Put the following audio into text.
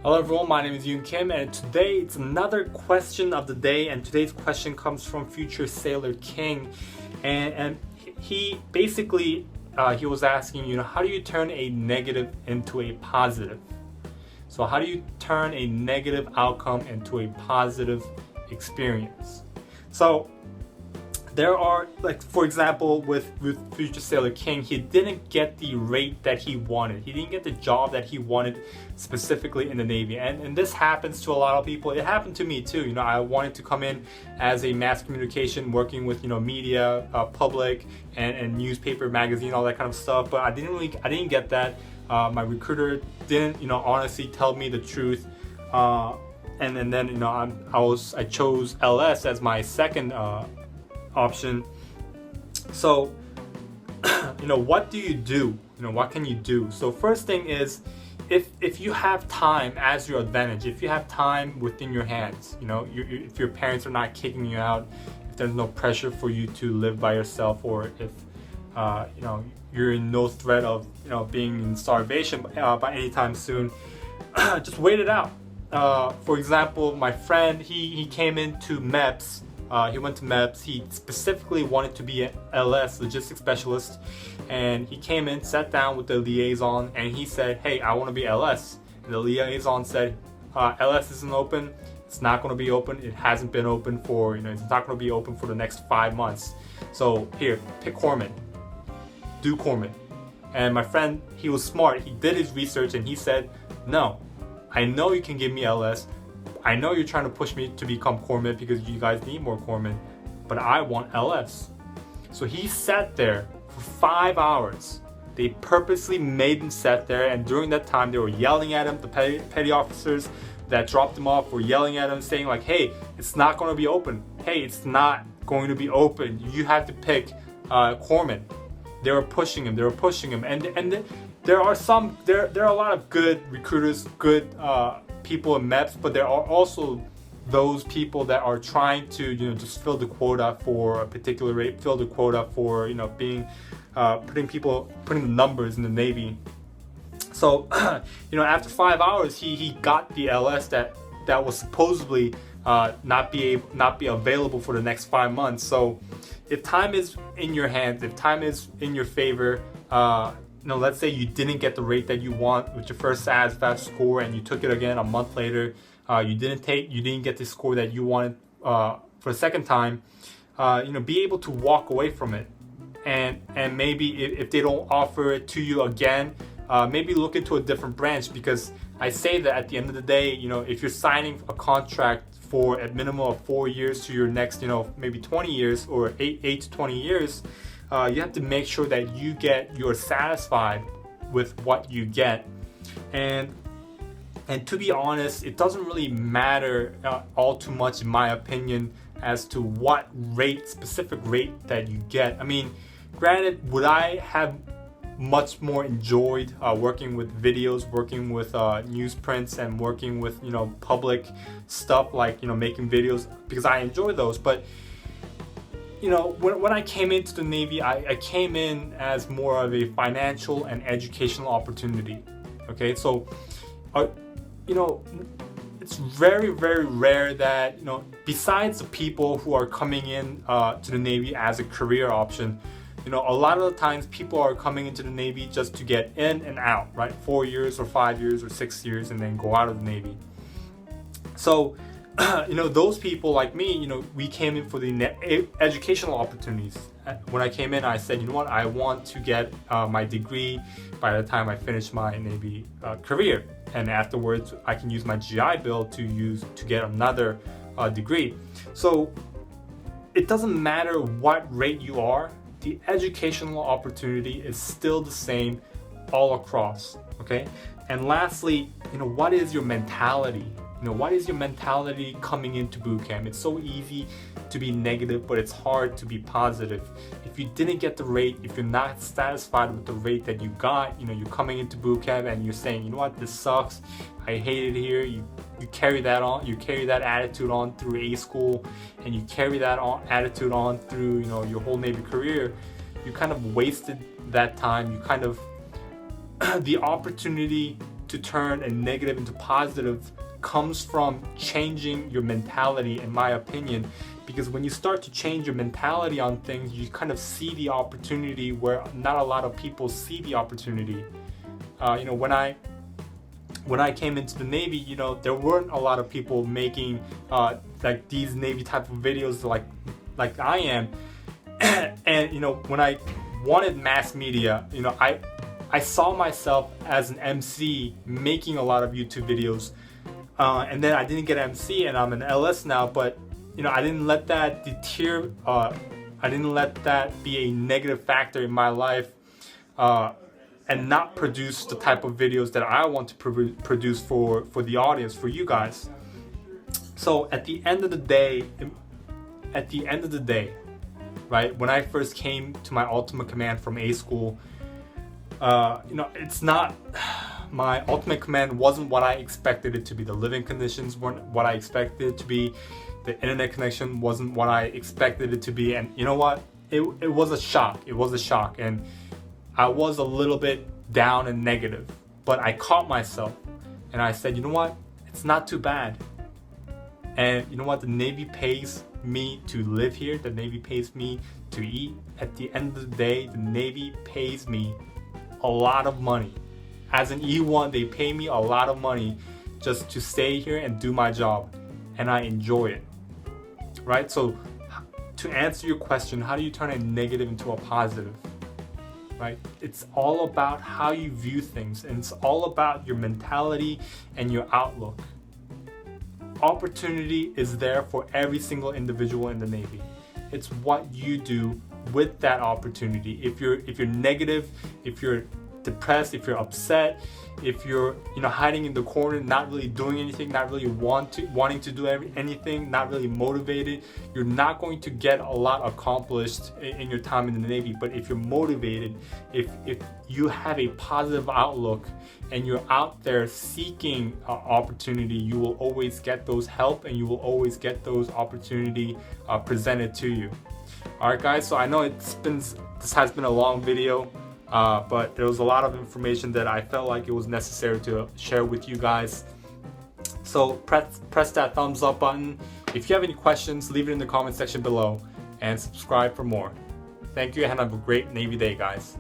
Hello everyone, my name is Yoon Kim, and today it's another question of the day, and today's question comes from future Sailor King, and he basically he was asking, how do you turn a negative into a positive? So how do you turn a negative outcome into a positive experience? So there are, like, for example, with future Sailor King, he didn't get the rate that he wanted. He didn't get the job that he wanted specifically in the Navy. And this happens to a lot of people. It happened to me too. I wanted to come in as a mass communication, working with, media, public, and newspaper, magazine, all that kind of stuff. But I didn't get that. My recruiter didn't, honestly tell me the truth. And then, I chose LS as my second option. So what do you do? What can you do? So first thing is, if you have time as your advantage, if you have time within your hands, if your parents are not kicking you out, if there's no pressure for you to live by yourself, or if you're in no threat of being in starvation by any time soon, just wait it out. For example, my friend, he came into MEPS. He went to MEPS. He specifically wanted to be an LS, logistics specialist, and he came in, sat down with the liaison, and he said, "Hey, I want to be LS." And the liaison said, "LS isn't open. It's not going to be open. It hasn't been open for it's not going to be open for the next 5 months. So here, pick corpsman. Do corpsman." And my friend, he was smart. He did his research, and he said, "No, I know you can give me LS. I know you're trying to push me to become corpsman because you guys need more corpsmen, but I want LS." So he sat there for 5 hours. They purposely made him sit there, and during that time they were yelling at him. The petty officers that dropped him off were yelling at him, saying like, "Hey, it's not going to be open. Hey, it's not going to be open. You have to pick corpsman." They were pushing him. And there are a lot of good recruiters, good people in MEPS, but there are also those people that are trying to just fill the quota for a particular rate, fill the quota for being putting the numbers in the Navy. So after 5 hours, he got the LS that was supposedly not be available for the next 5 months. So if time is in your hands, if time is in your favor, let's say you didn't get the rate that you want with your first ASVAB score, and you took it again a month later. You didn't get the score that you wanted for a second time. Be able to walk away from it, and maybe if they don't offer it to you again, maybe look into a different branch. Because I say that at the end of the day, if you're signing a contract for a minimum of 4 years to your next, maybe 20 years or 8 to 20 years. You have to make sure that you're satisfied with what you get, and to be honest, it doesn't really matter all too much, in my opinion, as to what specific rate that you get. I mean, granted, would I have much more enjoyed working with videos, working with newsprints, and working with public stuff, like making videos, because I enjoy those, but when I came into the Navy, I came in as more of a financial and educational opportunity. Okay, so it's very, very rare that besides the people who are coming in to the Navy as a career option, a lot of the times people are coming into the Navy just to get in and out, right? 4 years or 5 years or 6 years, and then go out of the Navy. So those people like me, we came in for the educational opportunities. When I came in, I said, I want to get my degree by the time I finish my Navy career, and afterwards I can use my GI Bill to get another degree. So it doesn't matter what rate you are, the educational opportunity is still the same all across. Okay, and lastly, what is your mentality? What is your mentality coming into boot camp? It's so easy to be negative, but it's hard to be positive. If you didn't get the rate, if you're not satisfied with the rate that you got, you're coming into boot camp and you're saying, this sucks, I hate it here. You carry that on, you carry that attitude on through A school, and you carry that attitude on through your whole Navy career. You kind of wasted that time. You kind of the opportunity to turn a negative into positive comes from changing your mentality, in my opinion. Because when you start to change your mentality on things, you kind of see the opportunity where not a lot of people see the opportunity. When I came into the Navy, there weren't a lot of people making like these Navy type of videos like I am. And when I wanted mass media, I saw myself as an MC making a lot of YouTube videos, and then I didn't get MC, and I'm an LS now. But I didn't let that deter. I didn't let that be a negative factor in my life, and not produce the type of videos that I want to produce for the audience, for you guys. So at the end of the day, right, when I first came to my ultimate command from A school, it's not, my ultimate command wasn't what I expected it to be. The living conditions weren't what I expected it to be. The internet connection wasn't what I expected it to be. And you know what? It was a shock. It was a shock. And I was a little bit down and negative. But I caught myself. And I said, you know what? It's not too bad. And you know what? The Navy pays me to live here. The Navy pays me to eat. At the end of the day, the Navy pays me a lot of money. As an E1, they pay me a lot of money just to stay here and do my job. And I enjoy it. Right? So to answer your question, how do you turn a negative into a positive? Right? It's all about how you view things, and it's all about your mentality and your outlook. Opportunity is there for every single individual in the Navy. It's what you do with that opportunity. If you're negative, if you're depressed, if you're upset, if you're hiding in the corner, not really doing anything, not really wanting to do anything, not really motivated, you're not going to get a lot accomplished in your time in the Navy. But if you're motivated, if you have a positive outlook and you're out there seeking opportunity, you will always get those help, and you will always get those opportunity presented to you. All right, guys. So I know this has been a long video. But there was a lot of information that I felt like it was necessary to share with you guys. So press that thumbs up button. If you have any questions, leave it in the comment section below, and subscribe for more. Thank you, and have a great Navy day, guys.